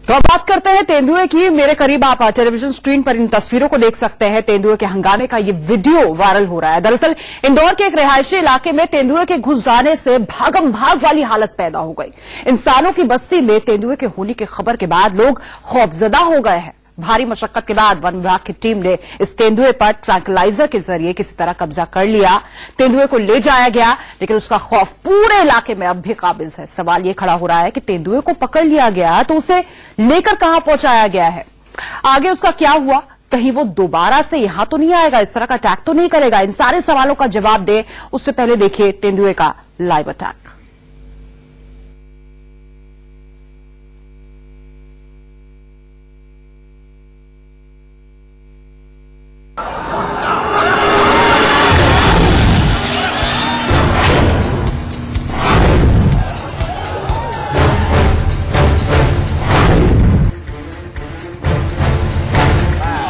तो अब बात करते हैं तेंदुए की। मेरे करीब आप टेलीविजन स्क्रीन पर इन तस्वीरों को देख सकते हैं। तेंदुए के हंगामे का ये वीडियो वायरल हो रहा है। दरअसल इंदौर के एक रिहायशी इलाके में तेंदुए के घुस जाने से भागम भाग वाली हालत पैदा हो गई। इंसानों की बस्ती में तेंदुए के होने की खबर के बाद लोग खौफजदा हो गए हैं। भारी मशक्कत के बाद वन विभाग की टीम ने इस तेंदुए पर ट्रैंकुलाइजर के जरिए किसी तरह कब्जा कर लिया। तेंदुए को ले जाया गया, लेकिन उसका खौफ पूरे इलाके में अब भी काबिज है। सवाल ये खड़ा हो रहा है कि तेंदुए को पकड़ लिया गया तो उसे लेकर कहां पहुंचाया गया है, आगे उसका क्या हुआ? कहीं वो दोबारा से यहां तो नहीं आएगा, इस तरह का अटैक तो नहीं करेगा? इन सारे सवालों का जवाब दे उससे पहले देखिए तेंदुए का लाइव अटैक।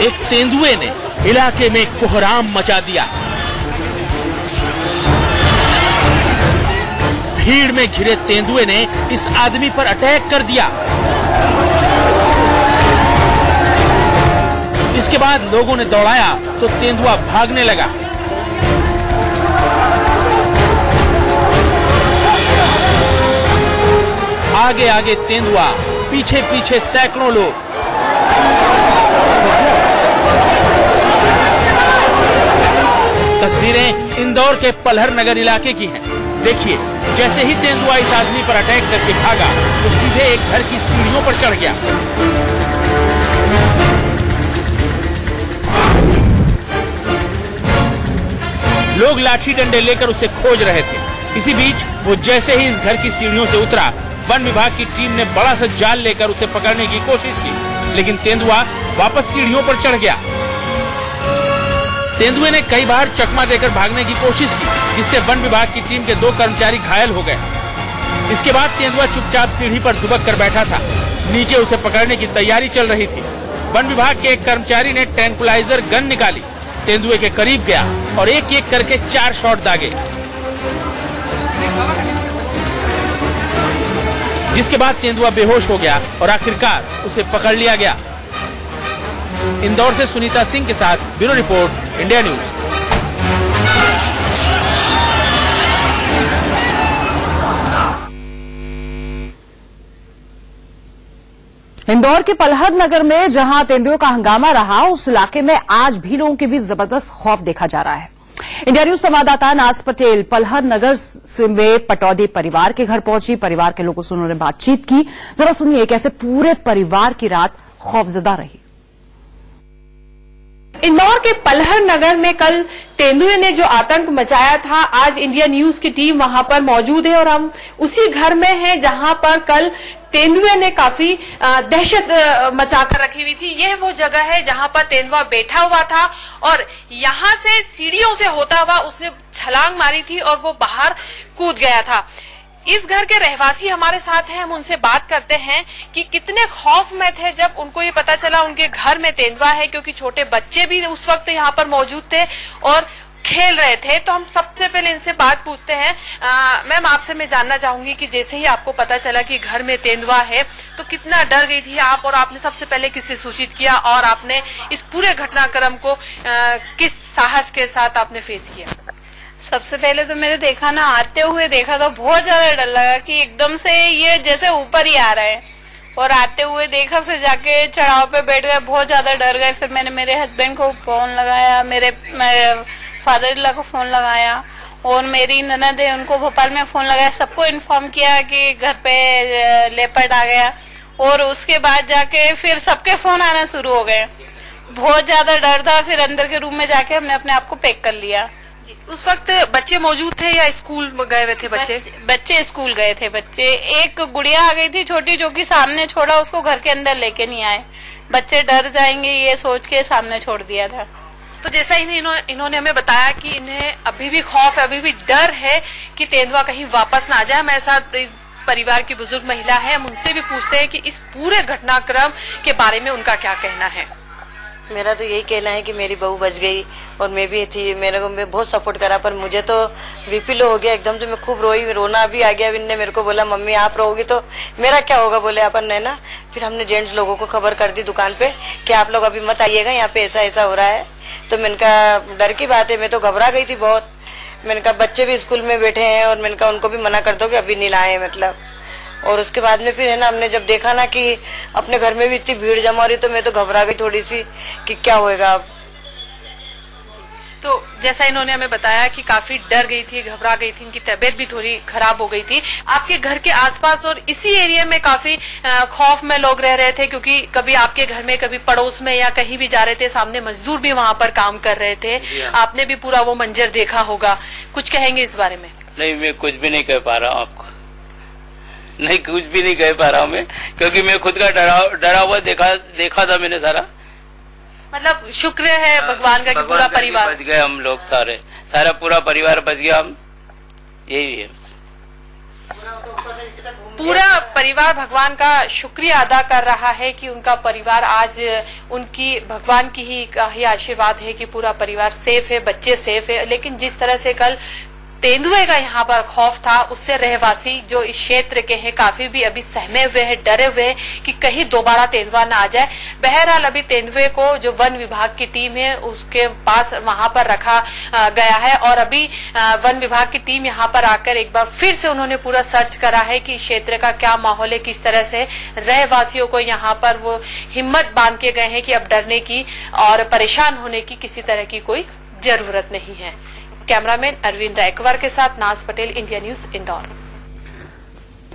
एक तेंदुए ने इलाके में कोहराम मचा दिया। भीड़ में घिरे तेंदुए ने इस आदमी पर अटैक कर दिया। इसके बाद लोगों ने दौड़ाया तो तेंदुआ भागने लगा। आगे आगे तेंदुआ, पीछे पीछे सैकड़ों लोग। तस्वीरें इंदौर के पलहर नगर इलाके की हैं। देखिए, जैसे ही तेंदुआ इस आदमी पर अटैक करके भागा तो सीधे एक घर की सीढ़ियों पर चढ़ गया। लोग लाठी डंडे लेकर उसे खोज रहे थे। इसी बीच वो जैसे ही इस घर की सीढ़ियों से उतरा, वन विभाग की टीम ने बड़ा सा जाल लेकर उसे पकड़ने की कोशिश की, लेकिन तेंदुआ वापस सीढ़ियों पर चढ़ गया। तेंदुए ने कई बार चकमा देकर भागने की कोशिश की, जिससे वन विभाग की टीम के 2 कर्मचारी घायल हो गए। इसके बाद तेंदुआ चुपचाप सीढ़ी पर दुबक कर बैठा था। नीचे उसे पकड़ने की तैयारी चल रही थी। वन विभाग के एक कर्मचारी ने ट्रैंकुलाइजर गन निकाली, तेंदुए के करीब गया और एक एक करके 4 शॉट दागे, जिसके बाद तेंदुआ बेहोश हो गया और आखिरकार उसे पकड़ लिया गया। इंदौर से सुनीता सिंह के साथ bureau report, India news. Indore के पलहर नगर में जहां तेंदुओं का हंगामा रहा, उस इलाके में आज भी लोगों के बीच जबरदस्त खौफ देखा जा रहा है। इंडिया न्यूज संवाददाता नाज पटेल पलहर नगर में पटौदी परिवार के घर पहुंची। परिवार के लोगों से उन्होंने बातचीत की। जरा सुनिए कैसे पूरे परिवार की रात खौफजदा रही। इंदौर के पलहर नगर में कल तेंदुए ने जो आतंक मचाया था, आज इंडिया न्यूज की टीम वहां पर मौजूद है और हम उसी घर में हैं जहां पर कल तेंदुए ने काफी दहशत मचाकर रखी हुई थी। यह वो जगह है जहां पर तेंदुआ बैठा हुआ था और यहां से सीढ़ियों से होता हुआ उसने छलांग मारी थी और वो बाहर कूद गया था। इस घर के रहवासी हमारे साथ हैं, हम उनसे बात करते हैं कि कितने खौफ में थे जब उनको ये पता चला उनके घर में तेंदुआ है, क्योंकि छोटे बच्चे भी उस वक्त यहाँ पर मौजूद थे और खेल रहे थे। तो हम सबसे पहले इनसे बात पूछते हैं। मैम, आपसे मैं जानना चाहूंगी कि जैसे ही आपको पता चला कि घर में तेंदुआ है तो कितना डर गई थी आप, और आपने सबसे पहले किससे सूचित किया और आपने इस पूरे घटनाक्रम को किस साहस के साथ आपने फेस किया? सबसे पहले तो मैंने देखा ना, आते हुए देखा तो बहुत ज्यादा डर लगा कि एकदम से ये जैसे ऊपर ही आ रहा है, और आते हुए देखा, फिर जाके चढ़ाव पे बैठ गए, बहुत ज्यादा डर गए। फिर मैंने मेरे हस्बैंड को फोन लगाया, मेरे फादर इन लॉ को फोन लगाया और मेरी ननद है उनको भोपाल में फोन लगाया, सबको इन्फॉर्म किया कि घर पे लेपर्ड आ गया। और उसके बाद जाके फिर सबके फोन आना शुरू हो गए। बहुत ज्यादा डर था। फिर अंदर के रूम में जाके हमने अपने आप को पैक कर लिया। उस वक्त बच्चे मौजूद थे या स्कूल गए हुए थे? बच्चे स्कूल गए थे। बच्चे, एक गुड़िया आ गई थी छोटी, जो कि सामने छोड़ा, उसको घर के अंदर लेके नहीं आए। बच्चे डर जाएंगे ये सोच के सामने छोड़ दिया था। तो जैसा इन्होंने हमें बताया कि इन्हें अभी भी खौफ है, अभी भी डर है कि तेंदुआ कहीं वापस ना आ जाए। हमारे साथ परिवार की बुजुर्ग महिला है, हम उनसे भी पूछते हैं कि इस पूरे घटनाक्रम के बारे में उनका क्या कहना है। मेरा तो यही कहना है कि मेरी बहू बच गई और मैं भी थी, मेरे को मैं बहुत सपोर्ट करा, पर मुझे तो बीपी लो हो गया एकदम से, मैं खूब रोई, रोना भी आ गया। इनने मेरे को बोला मम्मी आप रोगी तो मेरा क्या होगा, बोले अपन है ना। फिर हमने जेंट्स लोगों को खबर कर दी दुकान पे कि आप लोग अभी मत आइएगा, यहाँ पे ऐसा ऐसा हो रहा है। तो मैंने कहा डर की बात है, मैं तो घबरा गई थी बहुत। मैंने कहा बच्चे भी स्कूल में बैठे हैं और मैंने कहा उनको भी मना कर दो कि अभी नहीं लाए मतलब। और उसके बाद में फिर है ना हमने जब देखा ना कि अपने घर में भी इतनी भीड़ जमा रही तो मैं तो घबरा गई थोड़ी सी कि क्या होएगा अब। तो जैसा इन्होंने हमें बताया कि काफी डर गई थी, घबरा गई थी, इनकी तबीयत भी थोड़ी खराब हो गई थी। आपके घर के आसपास और इसी एरिया में काफी खौफ में लोग रह रहे थे, क्योंकि कभी आपके घर में कभी पड़ोस में या कहीं भी जा रहे थे, सामने मजदूर भी वहां पर काम कर रहे थे। आपने भी पूरा वो मंजर देखा होगा, कुछ कहेंगे इस बारे में? नहीं, मैं कुछ भी नहीं कह पा रहा हूँ आपको, नहीं कुछ भी नहीं कह पा रहा हूँ मैं, क्योंकि मैं खुद का डरा हुआ देखा था मैंने सारा। मतलब शुक्र है भगवान का कि पूरा परिवार बच गए, हम लोग सारा पूरा परिवार बच गया, हम यही है। पूरा परिवार भगवान का शुक्रिया अदा कर रहा है कि उनका परिवार आज, उनकी भगवान की ही आशीर्वाद है कि पूरा परिवार सेफ है, बच्चे सेफ है। लेकिन जिस तरह से कल तेंदुए का यहाँ पर खौफ था, उससे रहवासी जो इस क्षेत्र के हैं काफी भी अभी सहमे हुए हैं, डरे हुए हैं कि कहीं दोबारा तेंदुआ ना आ जाए। बहरहाल अभी तेंदुए को जो वन विभाग की टीम है उसके पास वहां पर रखा गया है और अभी वन विभाग की टीम यहाँ पर आकर एक बार फिर से उन्होंने पूरा सर्च करा है कि क्षेत्र का क्या माहौल है, किस तरह से रहवासियों को यहाँ पर वो हिम्मत बांध के गए हैं कि अब डरने की और परेशान होने की किसी तरह की कोई जरूरत नहीं है। कैमरामैन अरविंद रायकवार के साथ नाज पटेल, इंडिया न्यूज, इंदौर।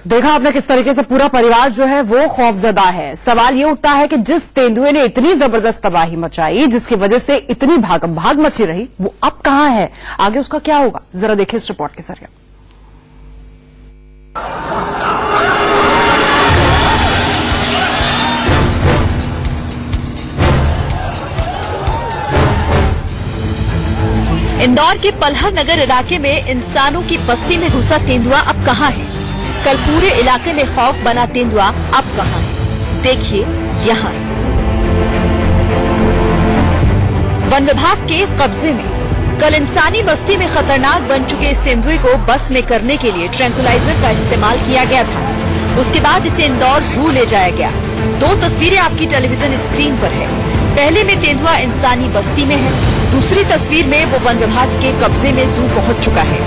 देखा आपने किस तरीके से पूरा परिवार जो है वो खौफजदा है। सवाल ये उठता है कि जिस तेंदुए ने इतनी जबरदस्त तबाही मचाई, जिसकी वजह से इतनी भागम भाग मची रही, वो अब कहां है, आगे उसका क्या होगा, जरा देखिए इस रिपोर्ट के जरिए। इंदौर के पलहर नगर इलाके में इंसानों की बस्ती में घुसा तेंदुआ अब कहां है? कल पूरे इलाके में खौफ बना तेंदुआ अब कहां है? देखिए यहाँ। वन विभाग के कब्जे में कल इंसानी बस्ती में खतरनाक बन चुके इस तेंदुए को बस में करने के लिए ट्रैंकुलाइजर का इस्तेमाल किया गया था। उसके बाद इसे इंदौर जू ले जाया गया। 2 तस्वीरें आपकी टेलीविजन स्क्रीन पर है। पहले में तेंदुआ इंसानी बस्ती में है, दूसरी तस्वीर में वो वन विभाग के कब्जे में जू पहुंच चुका है।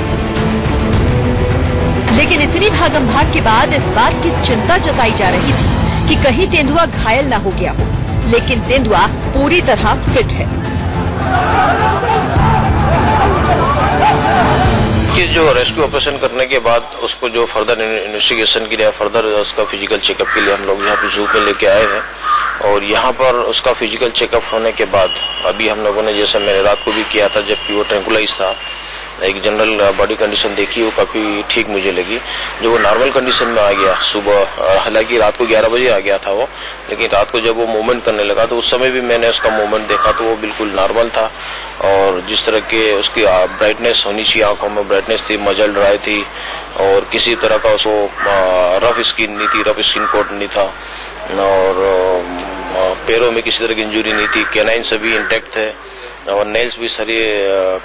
लेकिन इतनी भागम भाग के बाद इस बात की चिंता जताई जा रही थी कि कहीं तेंदुआ घायल न हो गया हो, लेकिन तेंदुआ पूरी तरह फिट है। कि जो रेस्क्यू ऑपरेशन करने के बाद उसको जो फर्दर इन्वेस्टिगेशन के लिए, फर्दर उसका फिजिकल चेकअप के लिए हम लोग यहाँ पे जू पे लेके आए हैं। और यहाँ पर उसका फिजिकल चेकअप होने के बाद अभी हम लोगों ने, जैसे मैंने रात को भी किया था जबकि वो ट्रैंकुलाइज था, एक जनरल बॉडी कंडीशन देखी, वो काफी ठीक मुझे लगी। जो वो नॉर्मल कंडीशन में आ गया सुबह, हालांकि रात को 11 बजे आ गया था वो, लेकिन रात को जब वो मूवमेंट करने लगा तो उस समय भी मैंने उसका मूवमेंट देखा तो वो बिल्कुल नॉर्मल था। और जिस तरह के उसकी ब्राइटनेस होनी चाहिए, आंखों में ब्राइटनेस थी, मजल ड्राई थी और किसी तरह का उसको रफ स्किन नहीं थी, रफ स्किन कोट नहीं था और पैरों में किसी तरह की इंजरी नहीं थी। कैनाइन सभी इंटैक्ट थे और नेल्स भी सारे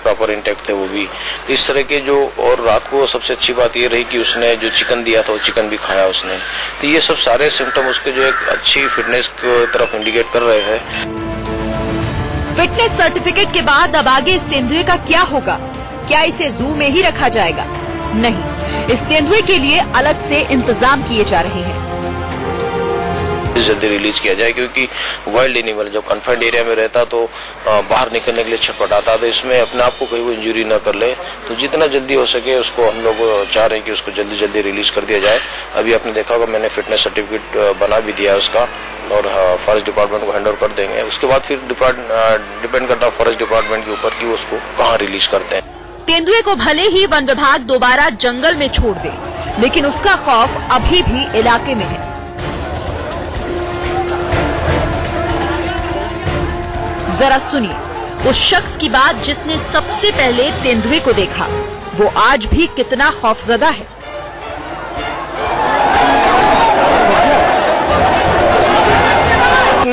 प्रॉपर इंटैक्ट थे वो भी इस तरह के जो। और रात को सबसे अच्छी बात ये रही कि उसने जो चिकन दिया था वो चिकन भी खाया उसने। तो ये सब सारे सिम्टम उसके जो एक अच्छी फिटनेस की तरफ इंडिकेट कर रहे हैं। फिटनेस सर्टिफिकेट के बाद अब आगे इस तेंदुए का क्या होगा? क्या इसे जू में ही रखा जाएगा? नहीं, इस तेंदुए के लिए अलग से इंतजाम किए जा रहे हैं। जल्दी रिलीज किया जाए, क्योंकि वाइल्ड एनिमल जब कन्फाइंड एरिया में रहता तो बाहर निकलने के लिए छटपटाता, तो इसमें अपने आप को कहीं वो इंजरी न कर ले। तो जितना जल्दी हो सके उसको हम लोग चाह रहे हैं कि उसको जल्दी जल्दी रिलीज कर दिया जाए। अभी आपने देखा होगा मैंने फिटनेस सर्टिफिकेट बना भी दिया है उसका और फॉरेस्ट डिपार्टमेंट को हैंड ओवर कर देंगे। उसके बाद फिर डिपेंड करता है फॉरेस्ट डिपार्टमेंट के ऊपर कि उसको कहाँ रिलीज करते हैं। तेंदुए को भले ही वन विभाग दोबारा जंगल में छोड़ दे, लेकिन उसका खौफ अभी भी इलाके में है। जरा सुनिए उस शख्स की बात जिसने सबसे पहले तेंदुए को देखा, वो आज भी कितना खौफजदा है।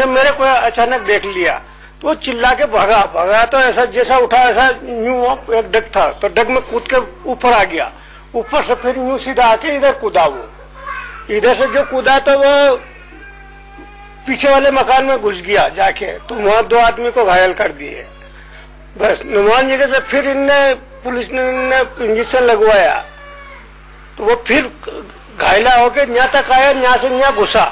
मेरे को अचानक देख लिया तो वो चिल्ला के भगा तो ऐसा जैसा उठा ऐसा यूं एक डग था तो डग में कूद के ऊपर आ गया, ऊपर से फिर यूं सीधा आके इधर कूदा। वो इधर से जो कूदा तो वो पीछे वाले मकान में घुस गया जाके, तो वहां 2 आदमी को घायल कर दिए। बस नुमान जगह से फिर पुलिस ने इंजेक्शन लगवाया, तो वो फिर घायला होके यहाँ तक आया, यहाँ से यहाँ घुसा,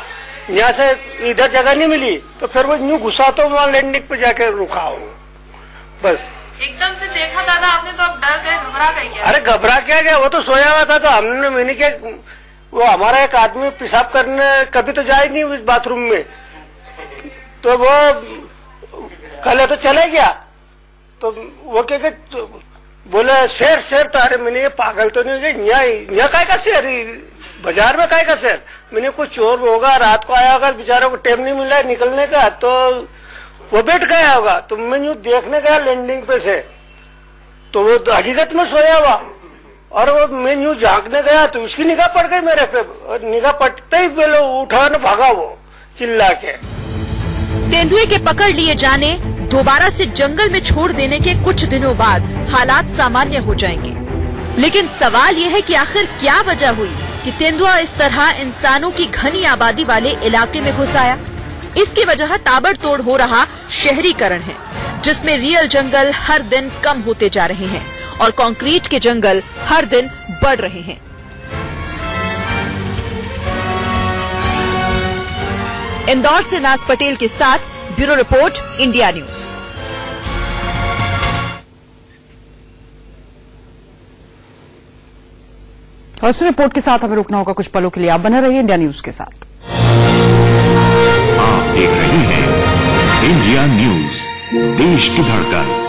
यहाँ से इधर जगह नहीं मिली तो फिर वो यूं घुसा तो वहाँ लैंडिंग पे जाके रुका हो। बस एकदम से देखा दादा आपने तो आप डर गए, घबरा गए क्या? अरे घबरा क्या गया, वो तो सोया हुआ था। तो हमने मैंने क्या, वो हमारा एक आदमी पेशाब करने कभी तो जाए नहीं उस बाथरूम में, तो वो कल तो चले गया। तो वो क्या बोले शेर शेर, तो अरे मैंने ये पागल तो नहीं गई, यहाँ काय का शेर, बाजार में काय का शेर? मैंने कोई चोर होगा, रात को आया होगा, बेचारों को टाइम नहीं मिल रहा है निकलने का, तो वो बैठ गया होगा। तो मैं यूं देखने गया लैंडिंग पे से, तो वो हकीकत में सोया हुआ, और वो मैं यूं झांकने गया तो उसकी निगाह पड़ गई मेरे पे, और निगाह पड़ते ही पहले उठा न भागा वो चिल्ला के। तेंदुए के पकड़ लिए जाने, दोबारा से जंगल में छोड़ देने के कुछ दिनों बाद हालात सामान्य हो जाएंगे, लेकिन सवाल यह है कि आखिर क्या वजह हुई कि तेंदुआ इस तरह इंसानों की घनी आबादी वाले इलाके में घुस आया। इसकी वजह ताबड़तोड़ हो रहा शहरीकरण है, जिसमें रियल जंगल हर दिन कम होते जा रहे हैं और कंक्रीट के जंगल हर दिन बढ़ रहे हैं। इंदौर से नाज पटेल के साथ ब्यूरो रिपोर्ट, इंडिया न्यूज। और इस रिपोर्ट के साथ हमें रुकना होगा कुछ पलों के लिए। आप बने रहिए इंडिया न्यूज के साथ। आप देख रहे हैं इंडिया न्यूज, देश की धड़कन।